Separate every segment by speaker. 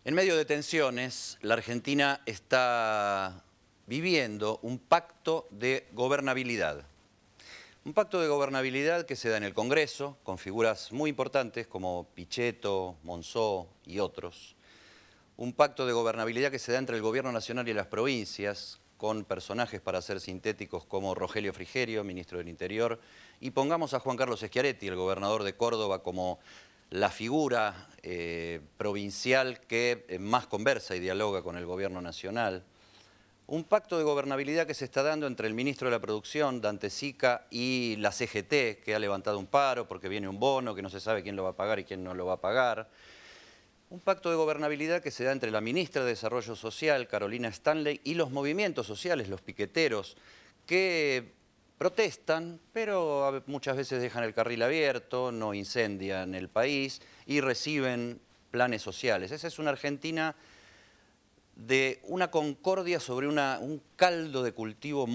Speaker 1: En medio de tensiones, la Argentina está viviendo un pacto de gobernabilidad. Un pacto de gobernabilidad que se da en el Congreso, con figuras muy importantes como Pichetto, Monzó y otros. Un pacto de gobernabilidad que se da entre el Gobierno Nacional y las provincias, con personajes, para ser sintéticos, como Rogelio Frigerio, ministro del Interior, y pongamos a Juan Carlos Schiaretti, el gobernador de Córdoba, como la figura provincial que más conversa y dialoga con el Gobierno Nacional. Un pacto de gobernabilidad que se está dando entre el ministro de la Producción, Dante Sica, y la CGT, que ha levantado un paro porque viene un bono, que no se sabe quién lo va a pagar y quién no lo va a pagar. Un pacto de gobernabilidad que se da entre la ministra de Desarrollo Social, Carolina Stanley, y los movimientos sociales, los piqueteros, que protestan, pero muchas veces dejan el carril abierto, no incendian el país y reciben planes sociales. Esa es una Argentina de una concordia sobre un caldo de cultivo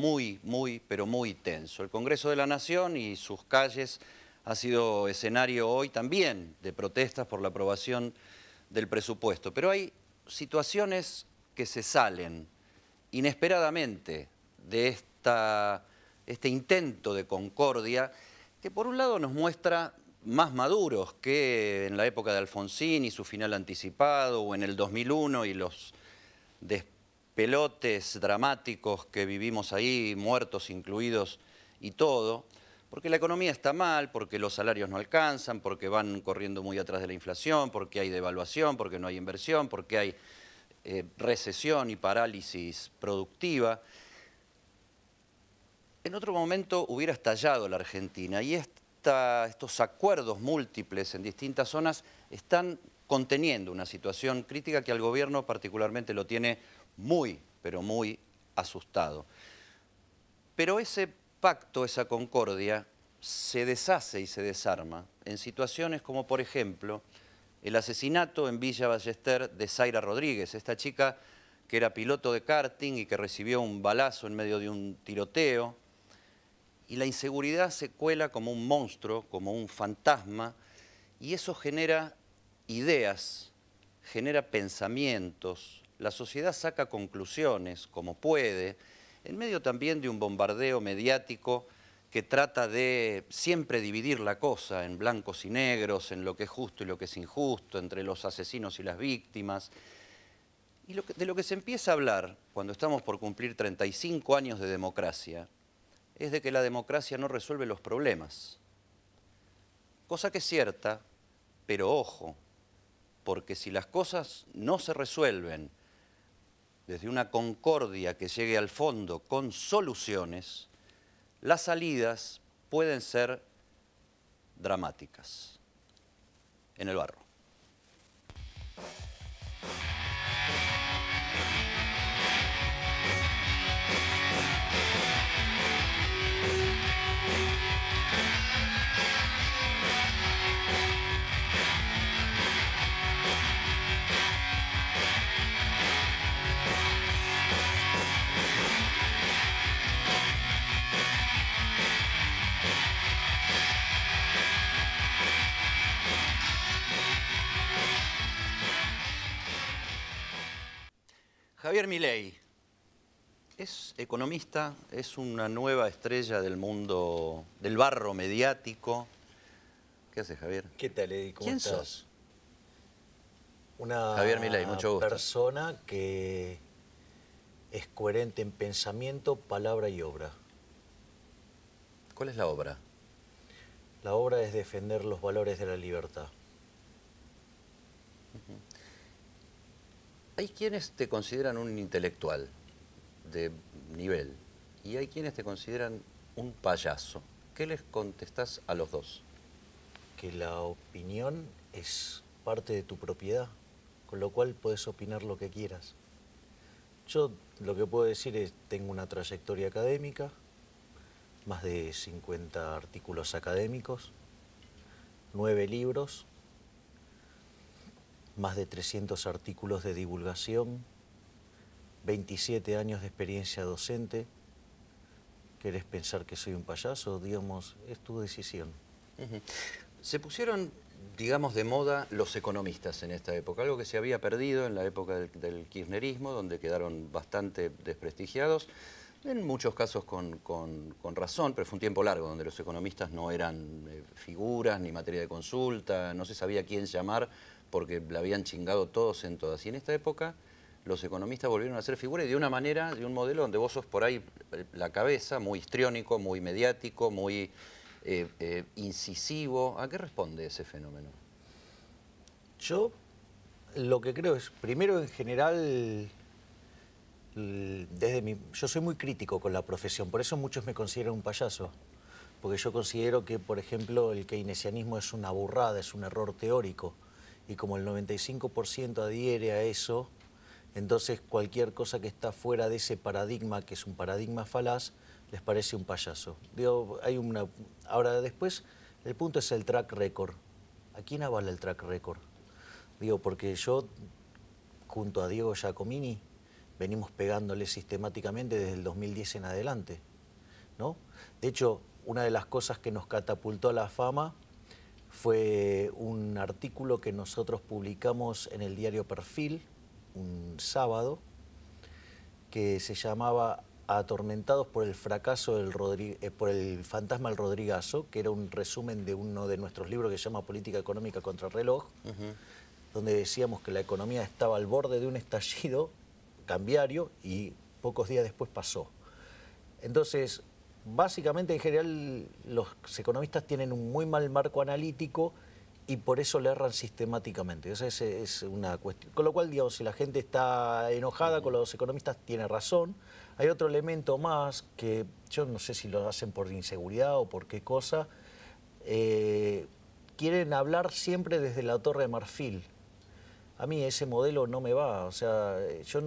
Speaker 1: pero muy tenso. El Congreso de la Nación y sus calles ha sido escenario hoy también de protestas por la aprobación del presupuesto. Pero hay situaciones que se salen inesperadamente de este intento de concordia, que por un lado nos muestra más maduros que en la época de Alfonsín y su final anticipado, o en el 2001 y los despelotes dramáticos que vivimos ahí, muertos incluidos y todo, porque la economía está mal, porque los salarios no alcanzan, porque van corriendo muy atrás de la inflación, porque hay devaluación, porque no hay inversión, porque hay recesión y parálisis productiva. En otro momento hubiera estallado la Argentina y estos acuerdos múltiples en distintas zonas están conteniendo una situación crítica que al gobierno particularmente lo tiene pero muy asustado. Pero ese pacto, esa concordia, se deshace y se desarma en situaciones como, por ejemplo, el asesinato en Villa Ballester de Zaira Rodríguez, esta chica que era piloto de karting y que recibió un balazo en medio de un tiroteo. Y la inseguridad se cuela como un monstruo, como un fantasma, y eso genera ideas, genera pensamientos. La sociedad saca conclusiones, como puede, en medio también de un bombardeo mediático que trata de siempre dividir la cosa en blancos y negros, en lo que es justo y lo que es injusto, entre los asesinos y las víctimas. Y de lo que se empieza a hablar cuando estamos por cumplir 35 años de democracia, es de que la democracia no resuelve los problemas. Cosa que es cierta, pero ojo, porque si las cosas no se resuelven desde una concordia que llegue al fondo con soluciones, las salidas pueden ser dramáticas. En el barro. Javier Milei es economista, es una nueva estrella del mundo del barro mediático. ¿Qué haces, Javier?
Speaker 2: ¿Qué tal, Eddie? ¿Cómo estás?
Speaker 1: ¿Quién sos?
Speaker 2: Una
Speaker 1: Javier Milei, mucho gusto.
Speaker 2: persona que es coherente en pensamiento, palabra y obra.
Speaker 1: ¿Cuál es la obra?
Speaker 2: La obra es defender los valores de la libertad.
Speaker 1: Hay quienes te consideran un intelectual de nivel y hay quienes te consideran un payaso. ¿Qué les contestás a los dos?
Speaker 2: Que la opinión es parte de tu propiedad, con lo cual puedes opinar lo que quieras. Yo lo que puedo decir es, tengo una trayectoria académica, más de 50 artículos académicos, 9 libros, más de 300 artículos de divulgación, 27 años de experiencia docente. ¿Querés pensar que soy un payaso? Digamos, es tu decisión.
Speaker 1: Se pusieron digamos, de moda los economistas en esta época, algo que se había perdido en la época del kirchnerismo, donde quedaron bastante desprestigiados, en muchos casos con razón, pero fue un tiempo largo donde los economistas no eran figuras ni materia de consulta, no se sabía quién llamar porque la habían chingado todos en todas. Y en esta época los economistas volvieron a ser figuras y de una manera, de un modelo donde vos sos por ahí la cabeza, muy histriónico, muy mediático, muy incisivo. ¿A qué responde ese fenómeno?
Speaker 2: Yo lo que creo es, primero en general, yo soy muy crítico con la profesión, por eso muchos me consideran un payaso, porque yo considero que, por ejemplo, el keynesianismo es una burrada, es un error teórico, y como el 95% adhiere a eso, entonces cualquier cosa que está fuera de ese paradigma, que es un paradigma falaz, les parece un payaso. Digo, ahora después, el punto es el track record. ¿A quién avala el track record? Digo, porque yo, junto a Diego Giacomini, venimos pegándole sistemáticamente desde el 2010 en adelante, ¿no? De hecho, una de las cosas que nos catapultó a la fama fue un artículo que nosotros publicamos en el diario Perfil, un sábado, que se llamaba Atormentados por el fracaso por el fantasma del Rodrigazo, que era un resumen de uno de nuestros libros que se llama Política Económica contra el Reloj, donde decíamos que la economía estaba al borde de un estallido cambiario y pocos días después pasó. Entonces, básicamente en general los economistas tienen un muy mal marco analítico y por eso le erran sistemáticamente. Esa es una cuestión. Con lo cual, digamos, si la gente está enojada con los economistas, tiene razón. Hay otro elemento más que yo no sé si lo hacen por inseguridad o por qué cosa. Quieren hablar siempre desde la Torre de Marfil. A mí ese modelo no me va. O sea, yo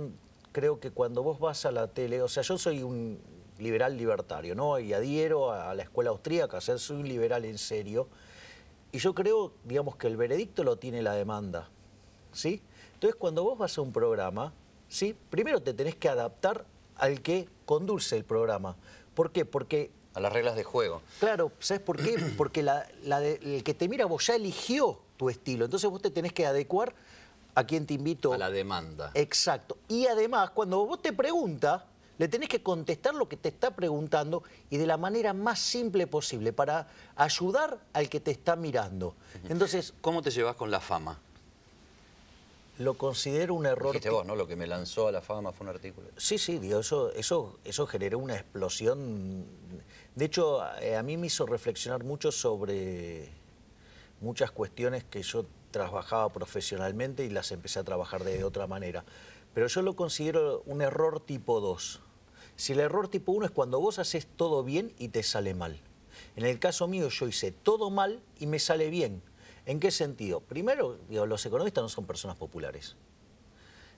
Speaker 2: creo que cuando vos vas a la tele... O sea, yo soy un liberal libertario, ¿no? Y adhiero a la escuela austríaca, o sea, soy un liberal en serio. Y yo creo, digamos, que el veredicto lo tiene la demanda, ¿sí? Entonces, cuando vos vas a un programa, ¿sí? Primero te tenés que adaptar al que conduce el programa. ¿Por qué? Porque...
Speaker 1: A las reglas de juego.
Speaker 2: Claro, ¿sabes por qué? Porque el que te mira vos ya eligió tu estilo. Entonces vos te tenés que adecuar a quien te invito.
Speaker 1: A la demanda.
Speaker 2: Exacto. Y además, cuando vos te preguntas, le tenés que contestar lo que te está preguntando y de la manera más simple posible para ayudar al que te está mirando. Entonces,
Speaker 1: ¿cómo te llevas con la fama?
Speaker 2: Lo considero un error.
Speaker 1: Dijiste vos, ¿no? Lo que me lanzó a la fama fue un artículo.
Speaker 2: Sí, sí, digo, eso generó una explosión. De hecho, a mí me hizo reflexionar mucho sobre muchas cuestiones que yo trabajaba profesionalmente y las empecé a trabajar de otra manera. Pero yo lo considero un error tipo 2. Si el error tipo 1 es cuando vos haces todo bien y te sale mal. En el caso mío yo hice todo mal y me sale bien. ¿En qué sentido? Primero, digo, los economistas no son personas populares.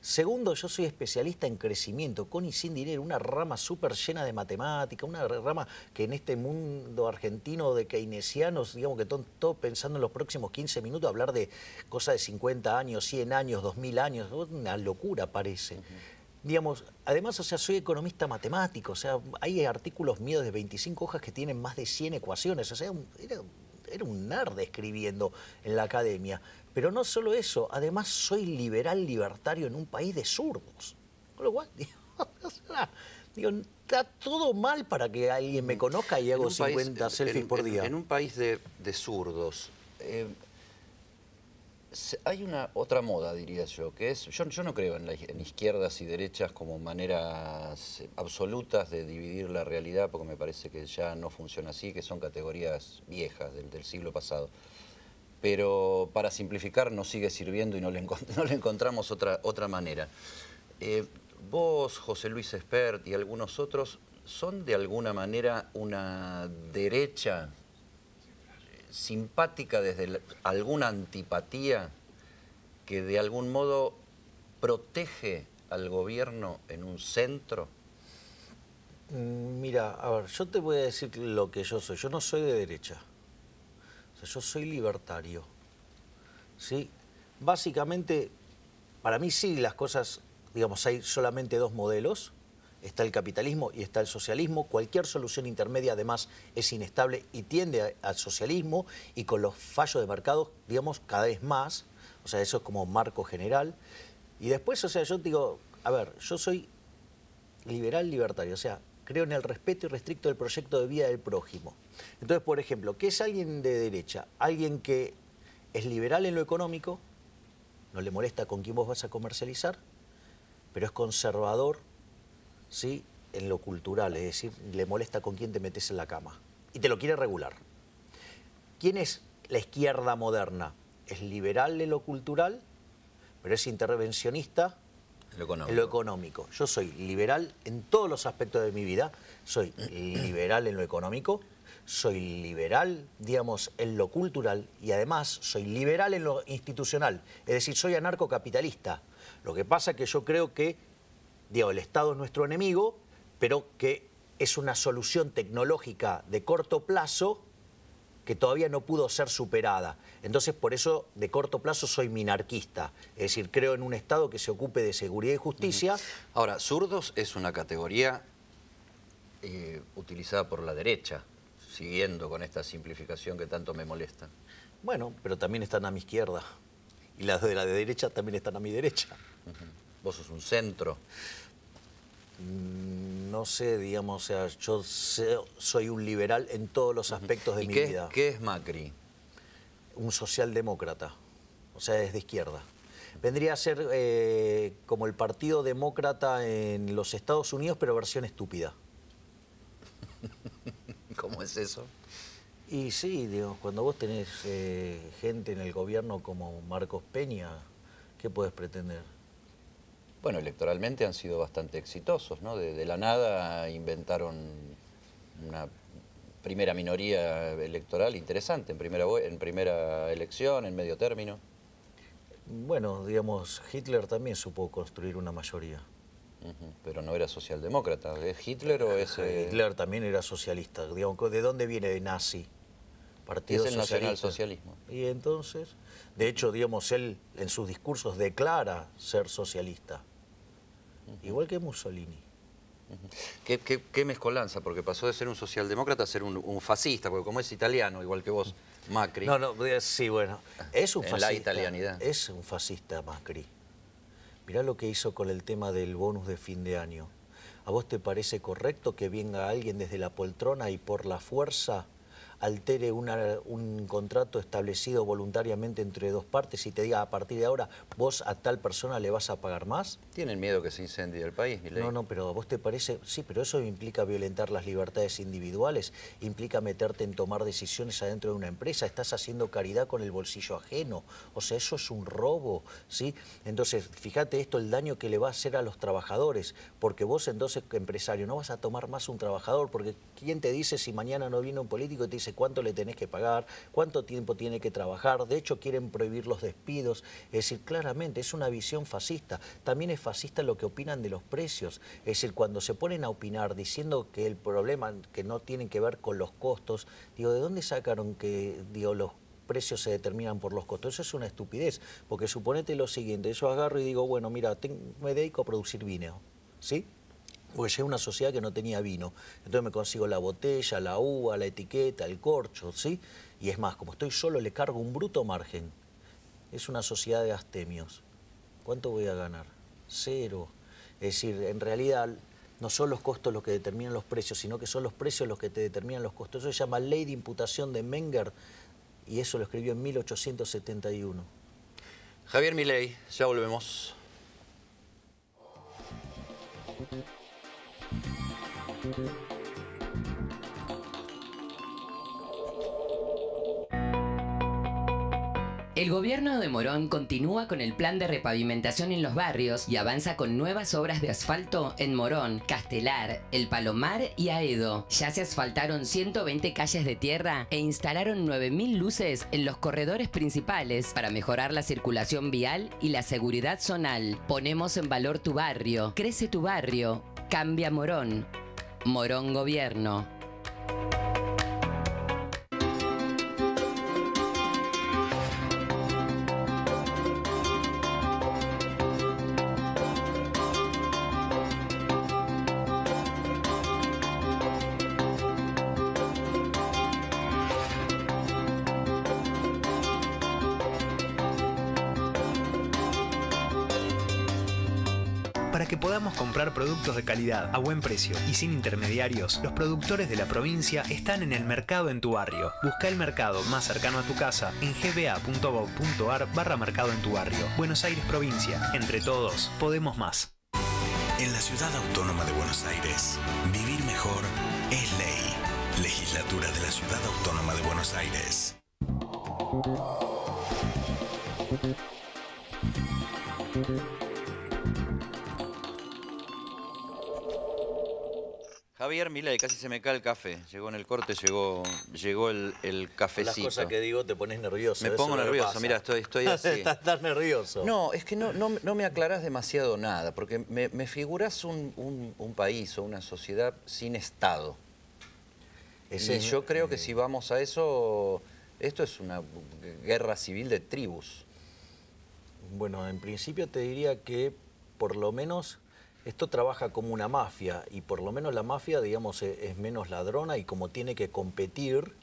Speaker 2: Segundo, yo soy especialista en crecimiento, con y sin dinero, una rama súper llena de matemática, una rama que en este mundo argentino de keynesianos, digamos que todo pensando en los próximos 15 minutos, hablar de cosas de 50 años, 100 años, 2000 años, una locura parece. Digamos, además, o sea, soy economista matemático, o sea, hay artículos míos de 25 hojas que tienen más de 100 ecuaciones, o sea, era un nerd escribiendo en la academia. Pero no solo eso, además soy liberal libertario en un país de zurdos. Con lo cual, digo, está todo mal para que alguien me conozca y hago 50 selfies por día.
Speaker 1: En un país de zurdos, hay una otra moda, diría yo, que es, yo no creo en izquierdas y derechas como maneras absolutas de dividir la realidad, porque me parece que ya no funciona así, que son categorías viejas del siglo pasado. Pero para simplificar nos sigue sirviendo y no le encontramos otra manera. Vos, José Luis Espert y algunos otros, ¿son de alguna manera una derecha simpática desde alguna antipatía que de algún modo protege al gobierno en un centro?
Speaker 2: Mira, a ver, yo te voy a decir lo que yo soy. Yo no soy de derecha. O sea, yo soy libertario. ¿Sí? Básicamente, para mí sí, las cosas, digamos, hay solamente dos modelos. está el capitalismo y está el socialismo. Cualquier solución intermedia además es inestable y tiende al socialismo, y con los fallos de mercado, digamos, cada vez más. O sea, eso es como marco general. Y después, o sea, yo digo, a ver, yo soy liberal libertario, o sea, creo en el respeto irrestricto del proyecto de vida del prójimo. Entonces, por ejemplo, ¿qué es alguien de derecha? Alguien que es liberal en lo económico, no le molesta con quién vos vas a comercializar, pero es conservador, ¿sí?, en lo cultural, es decir, le molesta con quién te metes en la cama y te lo quiere regular. ¿Quién es la izquierda moderna? Es liberal en lo cultural, pero es intervencionista en lo económico. Yo soy liberal en todos los aspectos de mi vida. Soy liberal en lo económico, soy liberal, digamos, en lo cultural, y además soy liberal en lo institucional. Es decir, soy anarcocapitalista. Lo que pasa es que yo creo que, digo, el Estado es nuestro enemigo, pero que es una solución tecnológica de corto plazo que todavía no pudo ser superada. Entonces, por eso, de corto plazo, soy minarquista. Es decir, creo en un Estado que se ocupe de seguridad y justicia.
Speaker 1: Ahora, zurdos es una categoría utilizada por la derecha, siguiendo con esta simplificación que tanto me molesta.
Speaker 2: Bueno, pero también están a mi izquierda. Y las de la derecha también están a mi derecha.
Speaker 1: Vos sos un centro.
Speaker 2: No sé, digamos, o sea, yo soy un liberal en todos los aspectos de mi vida.
Speaker 1: ¿Qué es Macri?
Speaker 2: Un socialdemócrata, o sea, es de izquierda. Vendría a ser como el Partido Demócrata en los Estados Unidos, pero versión estúpida.
Speaker 1: ¿Cómo es eso?
Speaker 2: Y sí, digamos, cuando vos tenés gente en el gobierno como Marcos Peña, ¿qué podés pretender?
Speaker 1: Bueno, electoralmente han sido bastante exitosos, ¿no? De la nada inventaron una primera minoría electoral interesante, en primera elección, en medio término.
Speaker 2: Bueno, digamos, Hitler también supo construir una mayoría.
Speaker 1: Pero no era socialdemócrata. ¿Es Hitler o es...?
Speaker 2: Hitler también era socialista. Digamos, ¿de dónde viene nazi? Partido
Speaker 1: es el
Speaker 2: Socialista.
Speaker 1: nacionalsocialismo.
Speaker 2: Y entonces, de hecho, digamos, él en sus discursos declara ser socialista. Igual que Mussolini.
Speaker 1: ¿Qué mezcolanza? Porque pasó de ser un socialdemócrata a ser un fascista, porque como es italiano, igual que vos, Macri.
Speaker 2: No, sí, bueno, es un fascista.
Speaker 1: En la italianidad.
Speaker 2: Es un fascista Macri. Mirá lo que hizo con el tema del bonus de fin de año. ¿A vos te parece correcto que venga alguien desde la poltrona y por la fuerza altere un contrato establecido voluntariamente entre dos partes y te diga, a partir de ahora, vos a tal persona le vas a pagar más?
Speaker 1: ¿Tienen miedo que se incendie el país, Milei?
Speaker 2: No, pero ¿a vos te parece? Sí, pero eso implica violentar las libertades individuales, implica meterte en tomar decisiones adentro de una empresa, estás haciendo caridad con el bolsillo ajeno, o sea, eso es un robo, ¿sí? Entonces, fíjate esto, el daño que le va a hacer a los trabajadores, porque vos entonces, empresario, no vas a tomar más un trabajador, porque ¿quién te dice si mañana no viene un político y te dice cuánto le tenés que pagar, cuánto tiempo tiene que trabajar? De hecho, quieren prohibir los despidos. Es decir, claramente es una visión fascista. También es fascista lo que opinan de los precios. Es decir, cuando se ponen a opinar diciendo que el problema que no tiene que ver con los costos, digo, ¿de dónde sacaron que, digo, los precios se determinan por los costos? Eso es una estupidez, porque suponete lo siguiente, yo agarro y digo, bueno, mira, me dedico a producir vino, ¿sí? Porque llegué a una sociedad que no tenía vino. Entonces me consigo la botella, la uva, la etiqueta, el corcho, ¿sí? Y es más, como estoy solo, le cargo un bruto margen. Es una sociedad de astemios. ¿Cuánto voy a ganar? Cero. Es decir, en realidad no son los costos los que determinan los precios, sino que son los precios los que te determinan los costos. Eso se llama Ley de Imputación de Menger, y eso lo escribió en 1871.
Speaker 1: Javier Milei, ya volvemos.
Speaker 3: El gobierno de Morón continúa con el plan de repavimentación en los barrios y avanza con nuevas obras de asfalto en Morón, Castelar, El Palomar y Aedo. Ya se asfaltaron 120 calles de tierra e instalaron 9.000 luces en los corredores principales para mejorar la circulación vial y la seguridad zonal. Ponemos en valor tu barrio, crece tu barrio, cambia Morón. Morón Gobierno.
Speaker 4: Para que podamos comprar productos de calidad, a buen precio y sin intermediarios, los productores de la provincia están en el mercado en tu barrio. Busca el mercado más cercano a tu casa en gba.gov.ar/mercado en tu barrio. Buenos Aires Provincia. Entre todos, podemos más.
Speaker 5: En la Ciudad Autónoma de Buenos Aires, vivir mejor es ley. Legislatura de la Ciudad Autónoma de Buenos Aires.
Speaker 1: Javier Milei, casi se me cae el café. Llegó en el corte, llegó el cafecito.
Speaker 2: Las cosas que digo te pones nervioso.
Speaker 1: Me pongo nervioso, mira, estoy así.
Speaker 2: Estás nervioso.
Speaker 1: No, es que no me aclarás demasiado nada, porque me figurás un país o una sociedad sin Estado. Y yo creo que si vamos a eso, esto es una guerra civil de tribus.
Speaker 2: Bueno, en principio te diría que por lo menos esto trabaja como una mafia y por lo menos la mafia, digamos, es menos ladrona y como tiene que competir,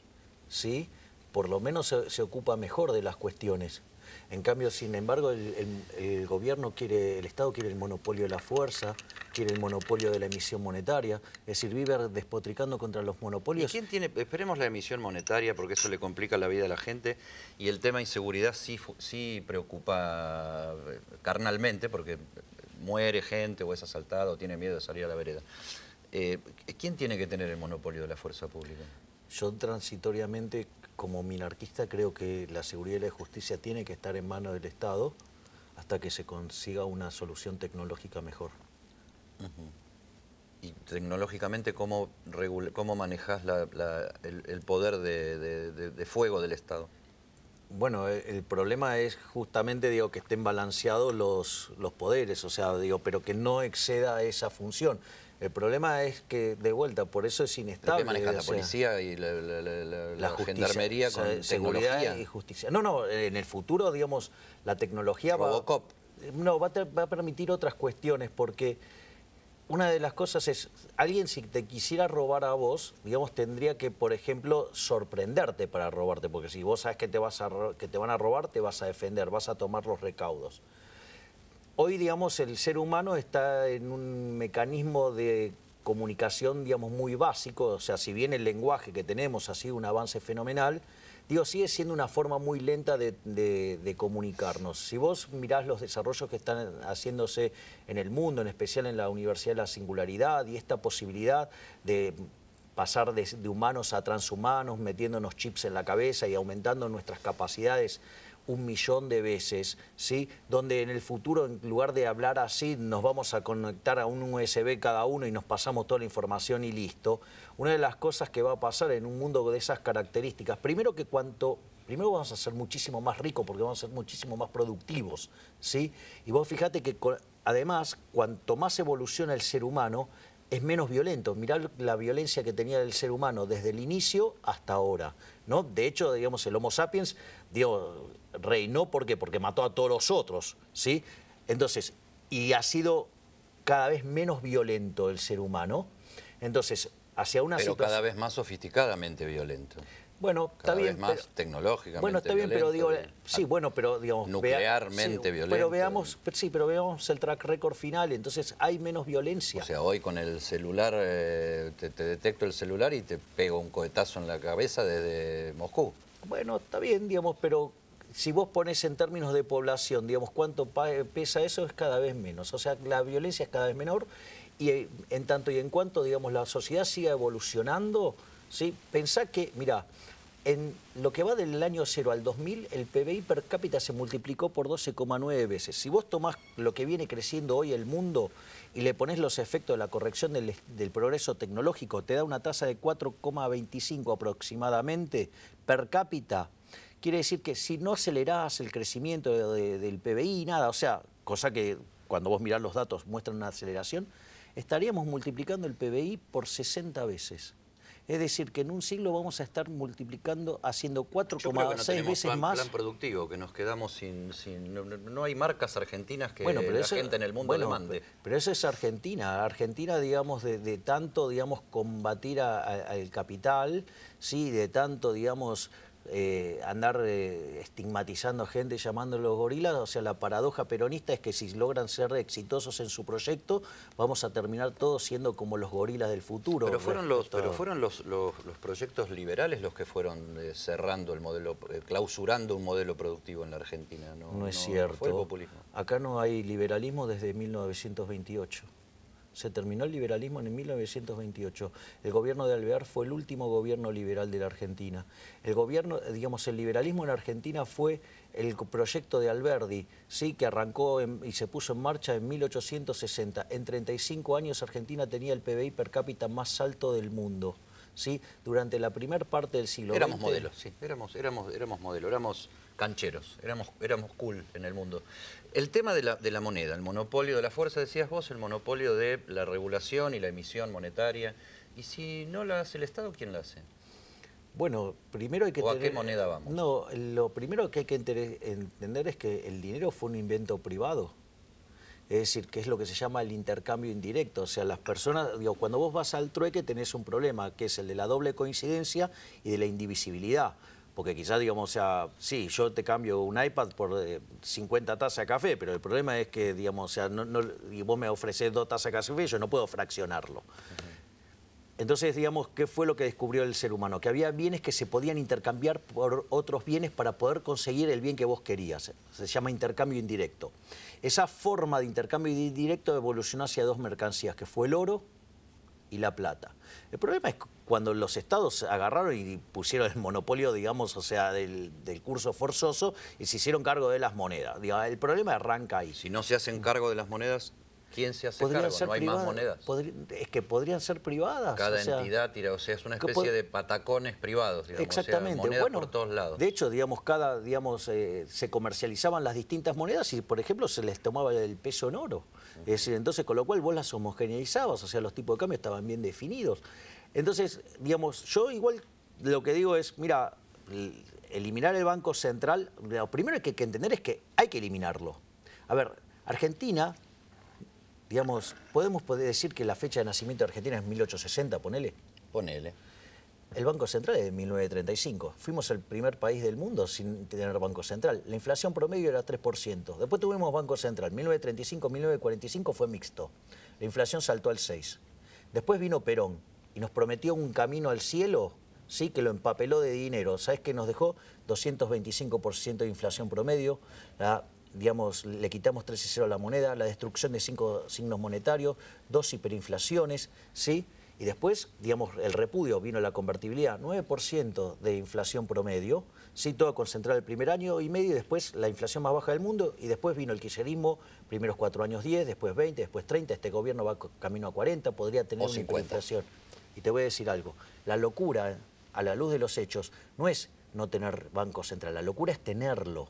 Speaker 2: ¿sí? Por lo menos se ocupa mejor de las cuestiones. En cambio, sin embargo, el gobierno quiere, el Estado quiere el monopolio de la fuerza, quiere el monopolio de la emisión monetaria, es decir, vive despotricando contra los monopolios.
Speaker 1: ¿Y quién tiene? Esperemos la emisión monetaria porque eso le complica la vida a la gente y el tema inseguridad sí preocupa carnalmente porque muere gente o es asaltado o tiene miedo de salir a la vereda. ¿Quién tiene que tener el monopolio de la fuerza pública?
Speaker 2: Yo transitoriamente, como minarquista, creo que la seguridad y la justicia tiene que estar en manos del Estado hasta que se consiga una solución tecnológica mejor.
Speaker 1: Y tecnológicamente, ¿cómo manejas el poder de fuego del Estado?
Speaker 2: Bueno, el problema es justamente, digo, que estén balanceados los poderes, o sea, digo, pero que no exceda esa función. El problema es que, de vuelta, por eso es inestable.
Speaker 1: ¿Qué manejas? ¿La policía y la gendarmería con
Speaker 2: seguridad
Speaker 1: tecnología?
Speaker 2: Y justicia. No, en el futuro, digamos, la tecnología
Speaker 1: Robocop.
Speaker 2: va a permitir otras cuestiones, porque una de las cosas es, alguien si te quisiera robar a vos, digamos, tendría que, por ejemplo, sorprenderte para robarte, porque si vos sabes que te van a robar, te vas a defender, vas a tomar los recaudos. Hoy, digamos, el ser humano está en un mecanismo de comunicación, digamos, muy básico, o sea, si bien el lenguaje que tenemos ha sido un avance fenomenal, digo, sigue siendo una forma muy lenta de comunicarnos. Si vos mirás los desarrollos que están haciéndose en el mundo, en especial en la Universidad de la Singularidad, y esta posibilidad de pasar de humanos a transhumanos, metiéndonos chips en la cabeza y aumentando nuestras capacidades 1.000.000 de veces, ¿sí? Donde en el futuro, en lugar de hablar así, nos vamos a conectar a un USB cada uno y nos pasamos toda la información y listo. Una de las cosas que va a pasar en un mundo de esas características, primero vamos a ser muchísimo más ricos porque vamos a ser muchísimo más productivos, ¿sí? Y vos fíjate que además, cuanto más evoluciona el ser humano, es menos violento. Mirá la violencia que tenía el ser humano desde el inicio hasta ahora, ¿no? De hecho, digamos, el Homo sapiens, digo, reinó, ¿por qué? Porque mató a todos los otros, ¿sí? Entonces, y ha sido cada vez menos violento el ser humano. Entonces, hacia una situación...
Speaker 1: Pero cada vez más sofisticadamente violento.
Speaker 2: Bueno, está bien.
Speaker 1: Cada vez más tecnológicamente
Speaker 2: bueno, está bien,
Speaker 1: violento,
Speaker 2: pero digo, sí, bueno, pero digamos...
Speaker 1: nuclearmente violento.
Speaker 2: Pero veamos el track record final, entonces hay menos violencia.
Speaker 1: O sea, hoy con el celular, te detecto el celular y te pego un cohetazo en la cabeza desde Moscú.
Speaker 2: Bueno, está bien, digamos, pero si vos pones en términos de población, digamos, cuánto pesa eso, es cada vez menos. O sea, la violencia es cada vez menor y en tanto y en cuanto, digamos, la sociedad siga evolucionando, ¿sí? Pensá que, mirá, en lo que va del año 0 al 2000, el PBI per cápita se multiplicó por 12,9 veces. Si vos tomás lo que viene creciendo hoy el mundo y le ponés los efectos de la corrección del progreso tecnológico, te da una tasa de 4,25 aproximadamente per cápita. Quiere decir que si no acelerás el crecimiento del PBI, nada, o sea, cosa que cuando vos mirás los datos muestran una aceleración, estaríamos multiplicando el PBI por 60 veces. Es decir, que en un siglo vamos a estar multiplicando, haciendo 4,6 veces más.
Speaker 1: Plan productivo, que nos quedamos no hay marcas argentinas que
Speaker 2: pero
Speaker 1: la gente en el mundo demande.
Speaker 2: Pero eso es Argentina. Argentina, digamos, de tanto, digamos, combatir al capital, ¿sí? De tanto, digamos, andar estigmatizando a gente, llamándolos gorilas. O sea, la paradoja peronista es que si logran ser exitosos en su proyecto, vamos a terminar todos siendo como los gorilas del futuro.
Speaker 1: Pero fueron los proyectos liberales los que fueron cerrando el modelo, clausurando un modelo productivo en la Argentina.
Speaker 2: No es cierto.
Speaker 1: No fue el populismo.
Speaker 2: Acá no hay liberalismo desde 1928. Se terminó el liberalismo en 1928. El gobierno de Alvear fue el último gobierno liberal de la Argentina. El gobierno, digamos, el liberalismo en Argentina fue el proyecto de Alberdi, ¿sí? Que arrancó y se puso en marcha en 1860. En 35 años Argentina tenía el PBI per cápita más alto del mundo, ¿sí? Durante la primera parte del siglo XX.
Speaker 1: Éramos modelos, sí, éramos modelos, éramos cancheros, éramos cool en el mundo. El tema de la moneda, el monopolio de la fuerza, decías vos, el monopolio de la regulación y la emisión monetaria. Y si no la hace el Estado, ¿quién la hace?
Speaker 2: Bueno, primero hay que
Speaker 1: ¿O a qué moneda vamos?
Speaker 2: No, lo primero que hay que entender es que el dinero fue un invento privado. Es decir, que es lo que se llama el intercambio indirecto. O sea, las personas, digo, cuando vos vas al trueque tenés un problema, que es el de la doble coincidencia y de la indivisibilidad. Porque quizás, digamos, o sea, sí, yo te cambio un iPad por 50 tazas de café, pero el problema es que, digamos, o sea, y vos me ofreces 2 tazas de café, yo no puedo fraccionarlo. Entonces, digamos, ¿qué fue lo que descubrió el ser humano? Que había bienes que se podían intercambiar por otros bienes para poder conseguir el bien que vos querías. Se llama intercambio indirecto. Esa forma de intercambio indirecto evolucionó hacia 2 mercancías, que fue el oro y la plata. El problema es cuando los estados agarraron y pusieron el monopolio, digamos, o sea, del curso forzoso y se hicieron cargo de las monedas. El problema arranca ahí.
Speaker 1: Si no se hacen cargo de las monedas, ¿quién se hace cargo? No hay más monedas.
Speaker 2: Es que podrían ser privadas.
Speaker 1: Cada entidad tira, o sea, es una especie de patacones privados, digamos.
Speaker 2: Exactamente.
Speaker 1: O sea, monedas por todos lados.
Speaker 2: De hecho, digamos, se comercializaban las distintas monedas y, por ejemplo, se les tomaba el peso en oro. Es decir, entonces, con lo cual vos las homogeneizabas, o sea, los tipos de cambio estaban bien definidos. Entonces, digamos, yo igual lo que digo es, mira, eliminar el Banco Central, lo primero que hay que entender es que hay que eliminarlo. A ver, Argentina, digamos, podemos decir que la fecha de nacimiento de Argentina es 1860, ponele.
Speaker 1: Ponele.
Speaker 2: El Banco Central es de 1935. Fuimos el primer país del mundo sin tener Banco Central. La inflación promedio era 3%. Después tuvimos Banco Central. 1935, 1945 fue mixto. La inflación saltó al 6%. Después vino Perón y nos prometió un camino al cielo, sí, que lo empapeló de dinero. ¿Sabes qué nos dejó? 225% de inflación promedio. Digamos, le quitamos 3 y 0 a la moneda, la destrucción de 5 signos monetarios, 2 hiperinflaciones, ¿sí? Y después, digamos, el repudio, vino la convertibilidad, 9% de inflación promedio, sí, todo concentrado el primer año y medio, y después la inflación más baja del mundo, y después vino el kirchnerismo, primeros 4 años 10, después 20, después 30, este gobierno va camino a 40, podría tener una hiperinflación. Y te voy a decir algo, la locura, a la luz de los hechos, no es no tener Banco Central, la locura es tenerlo.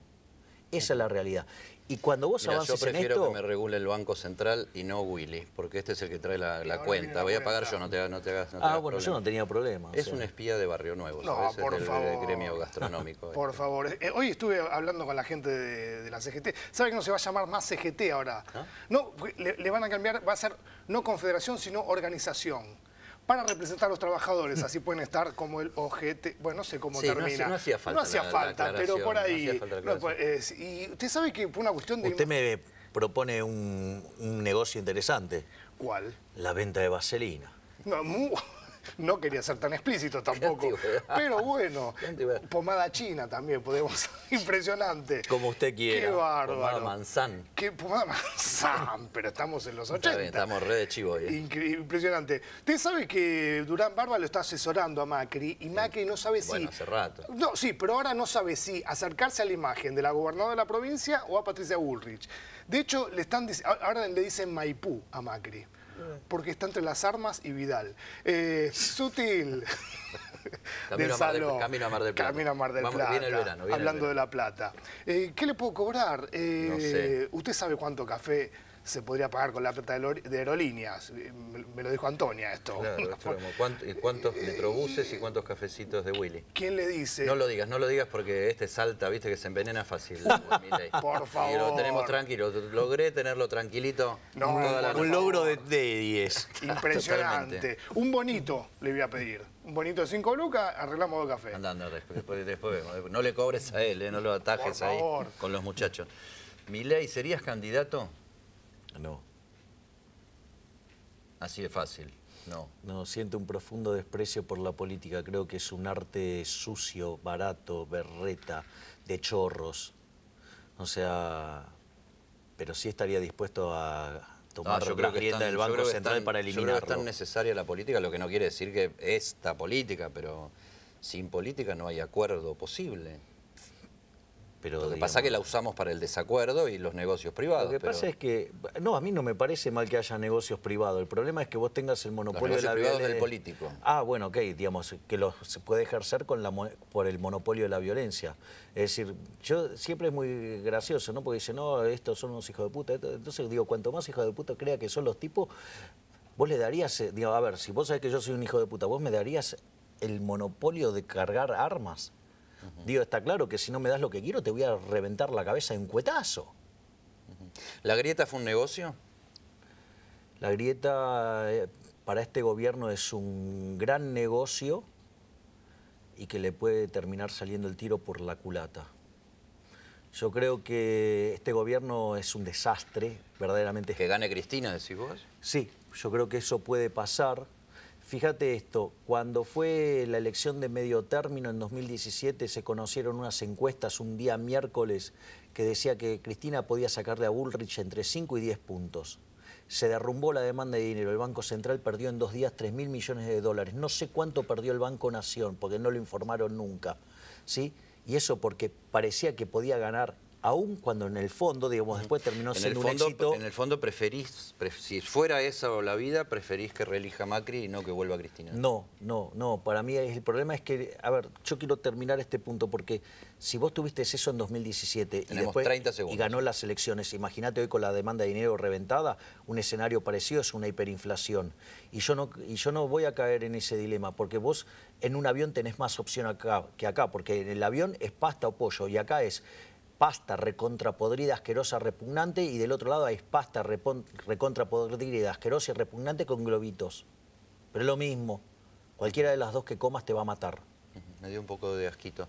Speaker 2: Esa es la realidad. Y cuando vos avances en esto...
Speaker 1: Yo prefiero que me regule el Banco Central y no Willy, porque este es el que trae la cuenta. Voy a pagar yo, no te hagas
Speaker 2: bueno, problema. Yo no tenía problema.
Speaker 1: Es un espía de Barrio Nuevo,
Speaker 6: no,
Speaker 1: ¿sabes?
Speaker 6: Por favor.
Speaker 1: Del gremio gastronómico.
Speaker 6: Por favor. Hoy estuve hablando con la gente de la CGT. ¿Sabe que no se va a llamar más CGT ahora? ¿Ah? No, le van a cambiar, va a ser no confederación, sino organización. Para representar a los trabajadores, así pueden estar como el OGT, bueno, no sé cómo termina.
Speaker 1: No hacía falta.
Speaker 6: No hacía falta, pero por ahí.
Speaker 1: Y
Speaker 6: usted sabe que por una cuestión de...
Speaker 2: Usted me propone un negocio interesante.
Speaker 6: ¿Cuál?
Speaker 2: La venta de vaselina.
Speaker 6: No quería ser tan explícito tampoco. Pero bueno, pomada china también podemos. Impresionante.
Speaker 2: Como usted quiera.
Speaker 6: Qué bárbaro.
Speaker 1: Pomada manzán.
Speaker 6: Pomada manzán, pero estamos en los 80.
Speaker 1: Estamos re de chivo ahí.
Speaker 6: Impresionante. Usted sabe que Durán Barba lo está asesorando a Macri y Macri no sabe si...
Speaker 1: Bueno, hace rato.
Speaker 6: No, sí, pero ahora no sabe si acercarse a la imagen de la gobernadora de la provincia o a Patricia Bullrich. De hecho, ahora le dicen Maipú a Macri. Porque está entre las armas y Vidal. Sutil.
Speaker 1: Camino a Mar del Plata.
Speaker 6: Camino a Mar del Plata.
Speaker 1: Viene el verano.
Speaker 6: Hablando de La Plata. ¿Qué le puedo cobrar?
Speaker 1: No sé.
Speaker 6: ¿Usted sabe cuánto café se podría pagar con la plata de aerolíneas. Me lo dijo Antonia esto.
Speaker 1: Claro, es como ¿cuántos metrobuses y cuántos cafecitos de Willy?
Speaker 6: ¿Quién le dice?
Speaker 1: No lo digas porque este salta, viste que se envenena fácil, Milei.
Speaker 6: Por favor.
Speaker 1: Y lo tenemos tranquilo, logré tenerlo tranquilito.
Speaker 2: Un logro de 10.
Speaker 6: Impresionante.
Speaker 1: Totalmente.
Speaker 6: Un bonito le voy a pedir. Un bonito de 5 lucas, arreglamos 2 cafés.
Speaker 1: Anda, después vemos. No le cobres a él, no lo atajes ahí con los muchachos. Milei, ¿serías candidato?
Speaker 2: No.
Speaker 1: Así de fácil, no.
Speaker 2: No, siento un profundo desprecio por la política. Creo que es un arte sucio, barato, berreta, de chorros. O sea, pero sí estaría dispuesto a tomar la rienda del Banco Central para eliminarlo.
Speaker 1: Yo creo que es tan necesaria la política, lo que no quiere decir que esta política, pero sin política no hay acuerdo posible.
Speaker 2: Pero,
Speaker 1: lo que pasa es que la usamos para el desacuerdo y los negocios privados.
Speaker 2: Lo que pasa es que, no, a mí no me parece mal que haya negocios privados. El problema es que vos tengas el monopolio de la violencia.
Speaker 1: Los negocios privados del político.
Speaker 2: Ah, bueno, ok, digamos, que se puede ejercer por el monopolio de la violencia. Es decir, yo siempre es muy gracioso, ¿no? Porque dicen, no, estos son unos hijos de puta. Entonces digo, cuanto más hijos de puta crea que son los tipos, vos le darías, digo, a ver, si vos sabés que yo soy un hijo de puta, vos me darías el monopolio de cargar armas. Digo, está claro que si no me das lo que quiero, te voy a reventar la cabeza de un cuetazo.
Speaker 1: ¿La grieta fue un negocio?
Speaker 2: La grieta para este gobierno es un gran negocio y que le puede terminar saliendo el tiro por la culata. Yo creo que este gobierno es un desastre, verdaderamente.
Speaker 1: ¿Que gane Cristina, decís vos?
Speaker 2: Sí, yo creo que eso puede pasar. Fíjate esto, cuando fue la elección de medio término en 2017 se conocieron unas encuestas un día miércoles que decía que Cristina podía sacarle a Bullrich entre 5 y 10 puntos. Se derrumbó la demanda de dinero, el Banco Central perdió en 2 días 3.000 millones de dólares. No sé cuánto perdió el Banco Nación, porque no lo informaron nunca, ¿sí? Y eso porque parecía que podía ganar, aún cuando en el fondo, digamos, después terminó siendo un éxito.
Speaker 1: En el fondo preferís, si fuera esa la vida, preferís que reelija Macri y no que vuelva Cristina.
Speaker 2: No, para mí el problema es que, a ver, yo quiero terminar este punto porque si vos tuviste eso en 2017 y después
Speaker 1: 30 segundos.
Speaker 2: Y ganó las elecciones, imagínate hoy con la demanda de dinero reventada, un escenario parecido es una hiperinflación. Y yo no voy a caer en ese dilema porque vos en un avión tenés más opción acá que acá, porque en el avión es pasta o pollo y acá es pasta recontra podrida, asquerosa, repugnante, y del otro lado hay pasta recontra podrida, asquerosa y repugnante con globitos. Pero es lo mismo. Cualquiera de las dos que comas te va a matar.
Speaker 1: Me dio un poco de asquito.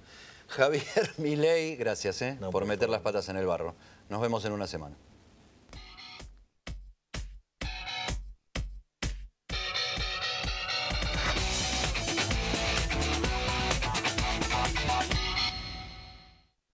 Speaker 1: Javier Milei, gracias por meter las patas en el barro. Nos vemos en una semana.